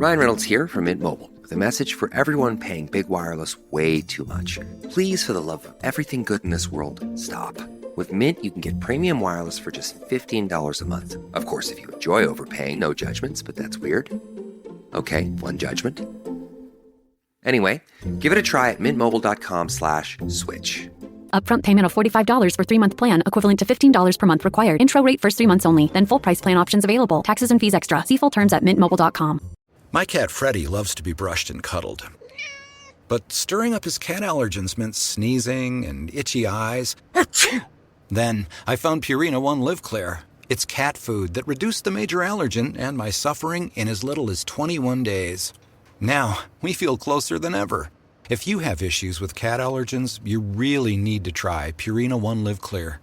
Ryan Reynolds here from Mint Mobile with a message for everyone paying big wireless way too much. Please, for the love of everything good in this world, stop. With Mint, you can get premium wireless for just $15 a month. Of course, if you enjoy overpaying, no judgments, but that's weird. Okay, one judgment. Anyway, give it a try at mintmobile.com/switch. Upfront payment of $45 for 3-month plan, equivalent to $15 per month required. Intro rate first 3 months only, then full price plan options available. Taxes and fees extra. See full terms at mintmobile.com. My cat Freddie loves to be brushed and cuddled. But stirring up his cat allergens meant sneezing and itchy eyes. Then I found Purina One Live Clear. It's cat food that reduced the major allergen and my suffering in as little as 21 days. Now, we feel closer than ever. If you have issues with cat allergens, you really need to try Purina One Live Clear.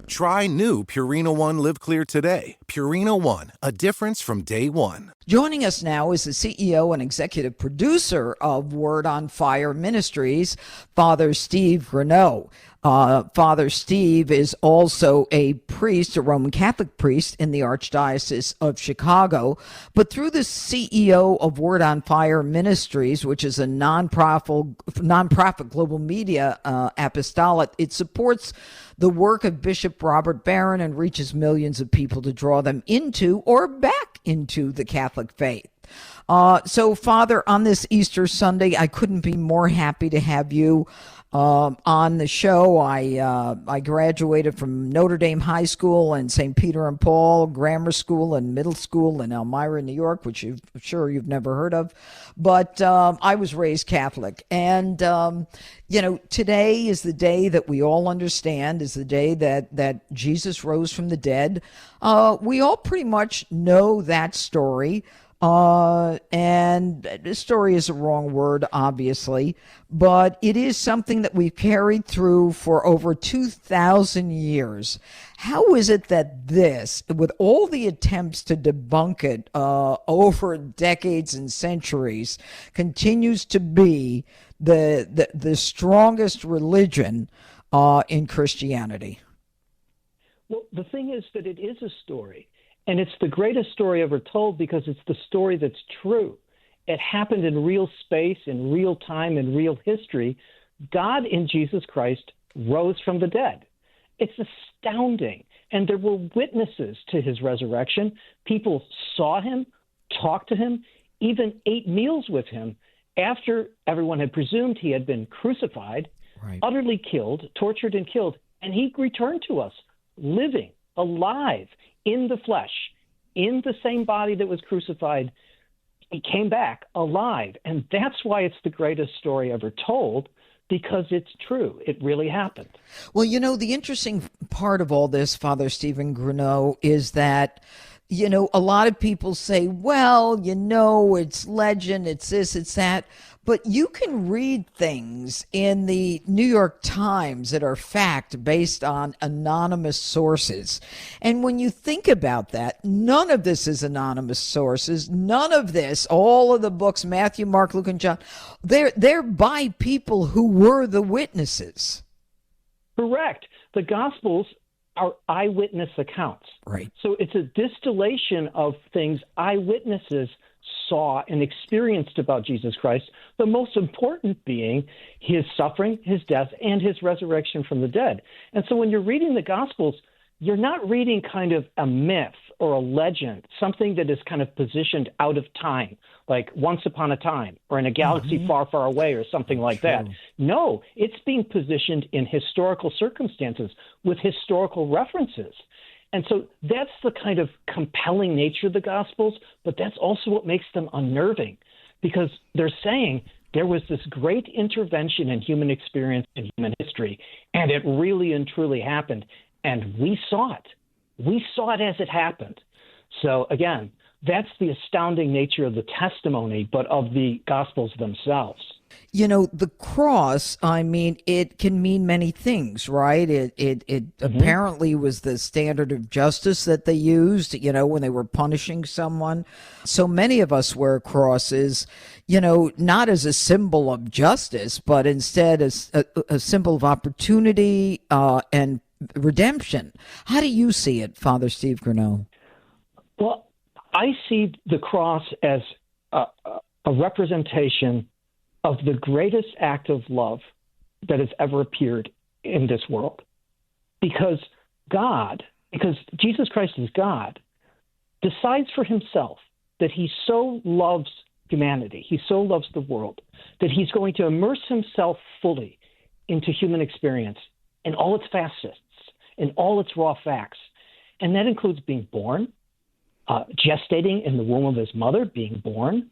Try new Purina One Live Clear today. Purina One, a difference from day one. Joining us now is the CEO and executive producer of Word on Fire Ministries, Father Steve Grunow. Father Steve is also a priest, a Roman Catholic priest in the Archdiocese of Chicago. But through the CEO of Word on Fire Ministries, which is a nonprofit global media apostolate, it supports the work of Bishop Robert Barron and reaches millions of people to draw them into or back into the Catholic faith. So, Father, on this Easter Sunday, I couldn't be more happy to have you on the show. I graduated from Notre Dame High School and St. Peter and Paul Grammar School and Middle School in Elmira, New York, which I'm sure you've never heard of. But I was raised Catholic. And, today is the day that we all understand is the day that Jesus rose from the dead. We all pretty much know that story. And this story is a wrong word, obviously, but it is something that we've carried through for over 2,000 years. How is it that this, with all the attempts to debunk it over decades and centuries, continues to be the strongest religion in Christianity? Well, the thing is that it is a story. And it's the greatest story ever told because it's the story that's true. It happened in real space, in real time, in real history. God in Jesus Christ rose from the dead. It's astounding. And there were witnesses to his resurrection. People saw him, talked to him, even ate meals with him after everyone had presumed he had been crucified, right, utterly killed, tortured and killed. And he returned to us, living, alive, in the flesh, in the same body that was crucified. He came back alive. And that's why it's the greatest story ever told, because it's true. It really happened. Well, the interesting part of all this, Father Stephen Grunow, is that, a lot of people say, well, it's legend, it's this, it's that. But you can read things in the New York Times that are fact based on anonymous sources. And when you think about that, none of this is anonymous sources. None of this, all of the books, Matthew, Mark, Luke, and John, they're by people who were the witnesses. Correct. The Gospels are eyewitness accounts. Right. So it's a distillation of things eyewitnesses saw and experienced about Jesus Christ, the most important being his suffering, his death, and his resurrection from the dead. And so when you're reading the Gospels, you're not reading kind of a myth or a legend, something that is kind of positioned out of time, like once upon a time or in a galaxy far, far away or something like that. No, it's being positioned in historical circumstances with historical references. And so that's the kind of compelling nature of the Gospels, but that's also what makes them unnerving, because they're saying there was this great intervention in human experience and human history, and it really and truly happened, and we saw it. We saw it as it happened. So again, that's the astounding nature of the testimony, but of the Gospels themselves. The cross, it can mean many things, right? It apparently was the standard of justice that they used, when they were punishing someone. So many of us wear crosses, not as a symbol of justice, but instead as a symbol of opportunity and redemption. How do you see it, Father Steve Grunow? Well, I see the cross as a representation of the greatest act of love that has ever appeared in this world. Because Jesus Christ is God, decides for himself that he so loves humanity, he so loves the world, that he's going to immerse himself fully into human experience in all its facets, in all its raw facts. And that includes being born, gestating in the womb of his mother, being born,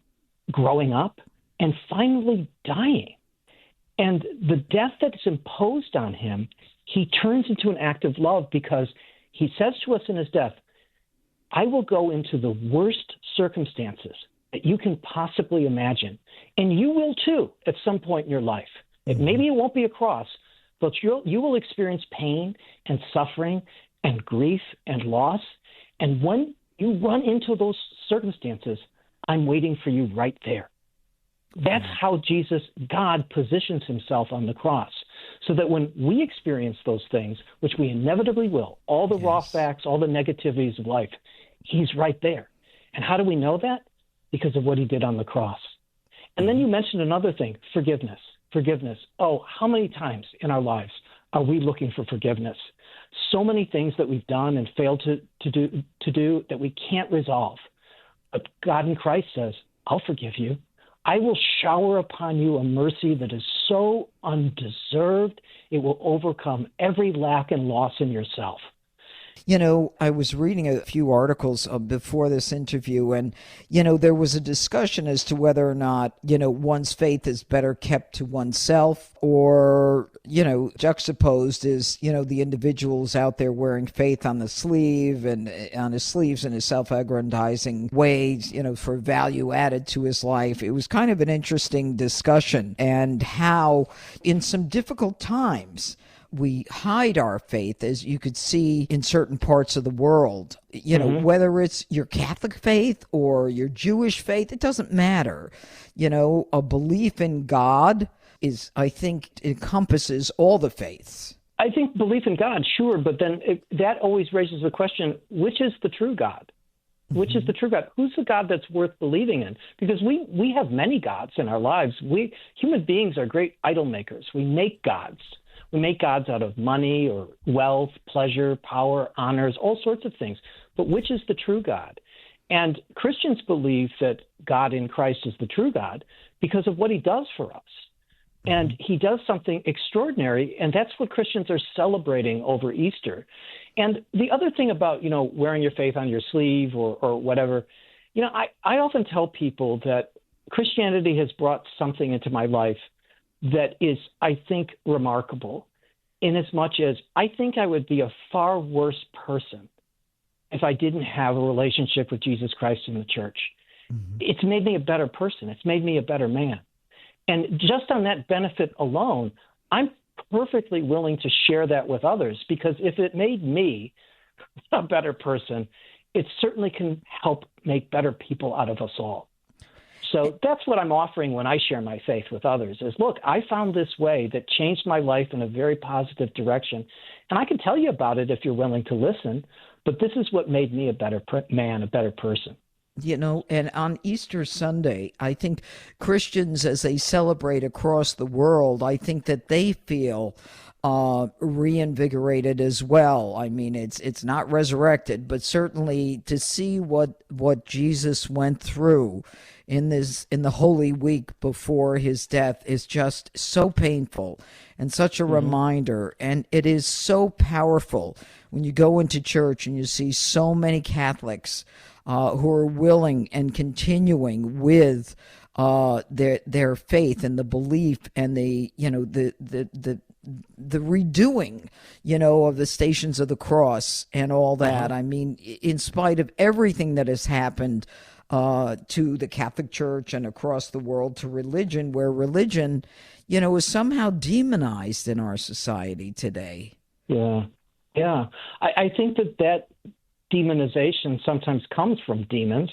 growing up, and finally dying. And the death that's imposed on him, he turns into an act of love, because he says to us in his death, I will go into the worst circumstances that you can possibly imagine. And you will too at some point in your life. Maybe it won't be a cross, but you will experience pain and suffering and grief and loss. And when you run into those circumstances, I'm waiting for you right there. That's how God positions himself on the cross, so that when we experience those things, which we inevitably will, all the raw facts, all the negativities of life, he's right there. And how do we know that? Because of what he did on the cross. And then you mentioned another thing, forgiveness. Forgiveness. Oh, how many times in our lives are we looking for forgiveness? So many things that we've done and failed to do that we can't resolve. But God in Christ says, I'll forgive you. I will shower upon you a mercy that is so undeserved, it will overcome every lack and loss in yourself. You know, I was reading a few articles before this interview, and, you know, there was a discussion as to whether or not, you know, one's faith is better kept to oneself, or, you know, juxtaposed is, you know, the individuals out there wearing faith on the sleeve and on his sleeves in a self-aggrandizing ways, you know, for value added to his life. It was kind of an interesting discussion, and how in some difficult times we hide our faith, as you could see in certain parts of the world. You know, whether it's your Catholic faith or your Jewish faith, it doesn't matter. You know, a belief in God is, I think, encompasses all the faiths. I think belief in God, sure, but then that always raises the question, which is the true God? Which is the true God? Who's the God that's worth believing in? Because we have many gods in our lives. Human beings are great idol makers. We make gods. We make gods out of money or wealth, pleasure, power, honors, all sorts of things. But which is the true God? And Christians believe that God in Christ is the true God because of what he does for us. And he does something extraordinary, and that's what Christians are celebrating over Easter. And the other thing about, you know, wearing your faith on your sleeve or whatever, you know, I often tell people that Christianity has brought something into my life that is, I think, remarkable, in as much as I think I would be a far worse person if I didn't have a relationship with Jesus Christ in the church. It's made me a better person. It's made me a better man. And just on that benefit alone, I'm perfectly willing to share that with others, because if it made me a better person, it certainly can help make better people out of us all. So that's what I'm offering when I share my faith with others is, look, I found this way that changed my life in a very positive direction. And I can tell you about it if you're willing to listen, but this is what made me a better man, a better person. You know, and on Easter Sunday, I think Christians, as they celebrate across the world, I think that they feel reinvigorated as well. I mean, it's not resurrected, but certainly to see what Jesus went through in the Holy Week before his death is just so painful and such a reminder. And it is so powerful when you go into church and you see so many Catholics who are willing and continuing with their faith and the belief and the redoing, you know, of the Stations of the Cross and all that. I mean, in spite of everything that has happened to the Catholic Church and across the world, to religion, where religion, you know, is somehow demonized in our society today. Yeah. I think that demonization sometimes comes from demons.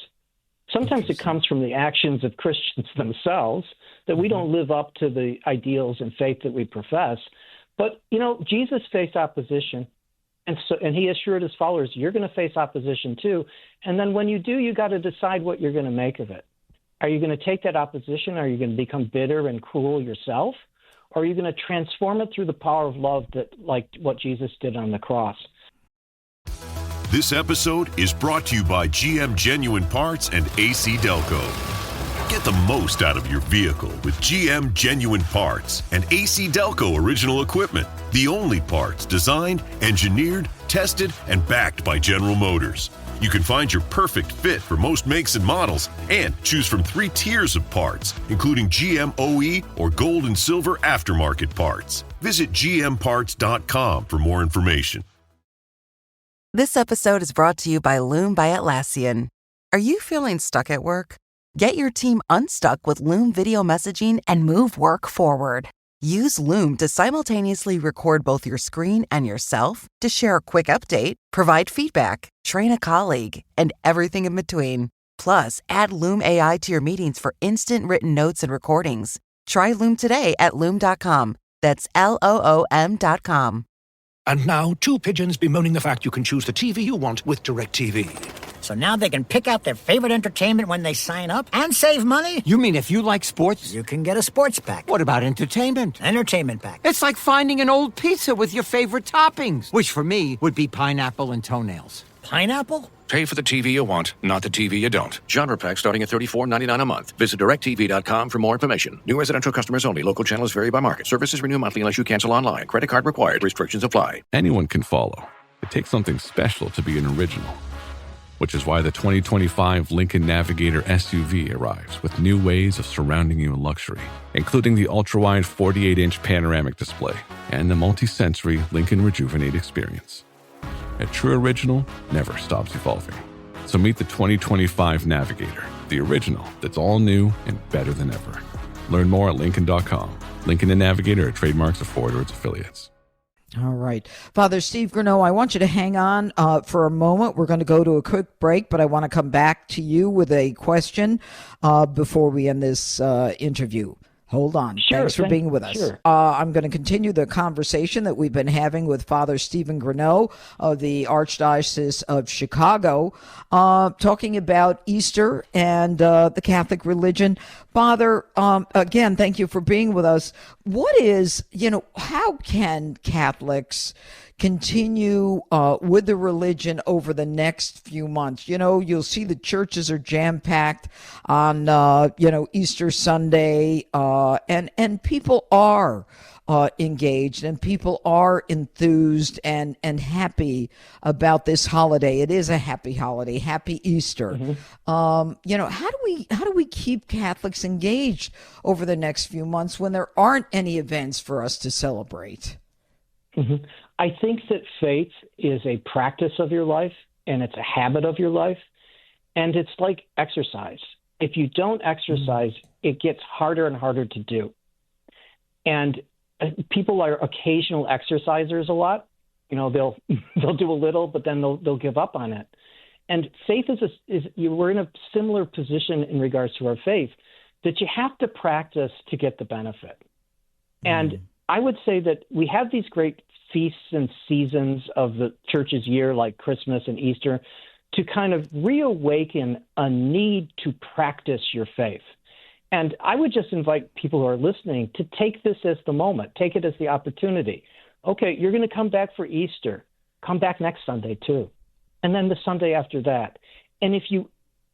Sometimes it comes from the actions of Christians themselves, that we don't live up to the ideals and faith that we profess. But, you know, Jesus faced opposition And he assured his followers, you're going to face opposition too. And then when you do, you got to decide what you're going to make of it. Are you going to take that opposition? Are you going to become bitter and cruel yourself? Or are you going to transform it through the power of love, that like what Jesus did on the cross? This episode is brought to you by GM Genuine Parts and AC Delco. Get the most out of your vehicle with GM Genuine Parts and AC Delco original equipment. The only parts designed, engineered, tested, and backed by General Motors. You can find your perfect fit for most makes and models and choose from 3 tiers of parts, including GM OE or gold and silver aftermarket parts. Visit gmparts.com for more information. This episode is brought to you by Loom by Atlassian. Are you feeling stuck at work? Get your team unstuck with Loom video messaging and move work forward. Use Loom to simultaneously record both your screen and yourself to share a quick update, provide feedback, train a colleague, and everything in between. Plus, add Loom AI to your meetings for instant written notes and recordings. Try Loom today at Loom.com. That's LOOM.com. And now, 2 pigeons bemoaning the fact you can choose the TV you want with DirecTV. So now they can pick out their favorite entertainment when they sign up and save money? You mean if you like sports? You can get a sports pack. What about entertainment? Entertainment pack. It's like finding an old pizza with your favorite toppings, which for me would be pineapple and toenails. Pineapple? Pay for the TV you want, not the TV you don't. Genre pack starting at $34.99 a month. Visit DirecTV.com for more information. New residential customers only. Local channels vary by market. Services renew monthly unless you cancel online. Credit card required. Restrictions apply. Anyone can follow. It takes something special to be an original. Which is why the 2025 Lincoln Navigator SUV arrives with new ways of surrounding you in luxury, including the ultra-wide 48-inch panoramic display and the multi-sensory Lincoln Rejuvenate experience. A true original never stops evolving. So meet the 2025 Navigator, the original that's all new and better than ever. Learn more at Lincoln.com. Lincoln and Navigator are trademarks of Ford or its affiliates. All right. Father Steve Grunow, I want you to hang on for a moment. We're going to go to a quick break, but I want to come back to you with a question before we end this interview. Hold on. Sure, Thanks for being with us. Sure. I'm going to continue the conversation that we've been having with Father Stephen Grunow of the Archdiocese of Chicago, talking about Easter and the Catholic religion. Father, again, thank you for being with us. What is, how can Catholics continue with the religion over the next few months? You'll see the churches are jam-packed on, Easter Sunday, and people are engaged and people are enthused and happy about this holiday. It is a happy holiday, happy Easter. Mm-hmm. How do we keep Catholics engaged over the next few months when there aren't any events for us to celebrate? Mm-hmm. I think that faith is a practice of your life, and it's a habit of your life, and it's like exercise. If you don't exercise, it gets harder and harder to do. And people are occasional exercisers a lot. They'll do a little, but then they'll give up on it. And faith we're in a similar position in regards to our faith, that you have to practice to get the benefit. And I would say that we have these great feasts and seasons of the church's year, like Christmas and Easter, to kind of reawaken a need to practice your faith. And I would just invite people who are listening to take this as the moment, take it as the opportunity. Okay, you're going to come back for Easter. Come back next Sunday too. And then the Sunday after that. And if you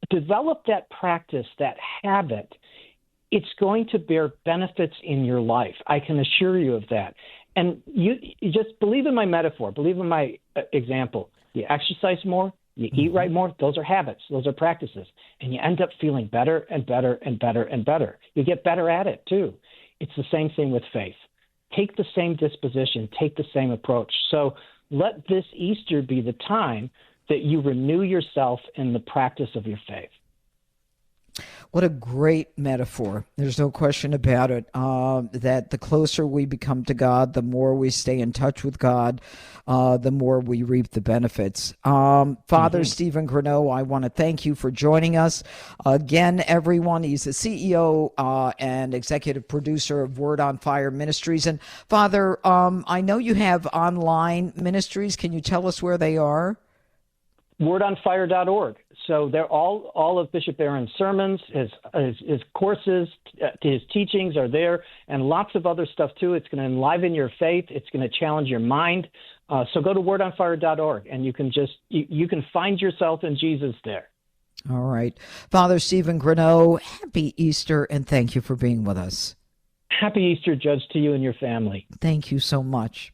develop that practice, that habit, it's going to bear benefits in your life. I can assure you of that. And you just believe in my metaphor, believe in my example. You exercise more, you eat right more. Those are habits. Those are practices. And you end up feeling better and better and better and better. You get better at it too. It's the same thing with faith. Take the same disposition, take the same approach. So let this Easter be the time that you renew yourself in the practice of your faith. What a great metaphor. There's no question about it, that the closer we become to God, the more we stay in touch with God, the more we reap the benefits. Father Stephen Grunow, I want to thank you for joining us. Again, everyone, he's the CEO and executive producer of Word on Fire Ministries. And Father, I know you have online ministries. Can you tell us where they are? wordonfire.org. So they're all of Bishop Barron's sermons, his courses, his teachings are there, and lots of other stuff too. It's going to enliven your faith. It's going to challenge your mind. So go to wordonfire.org, and you can find yourself in Jesus there. All right. Father Stephen Grunow, happy Easter, and thank you for being with us. Happy Easter, Judge, to you and your family. Thank you so much.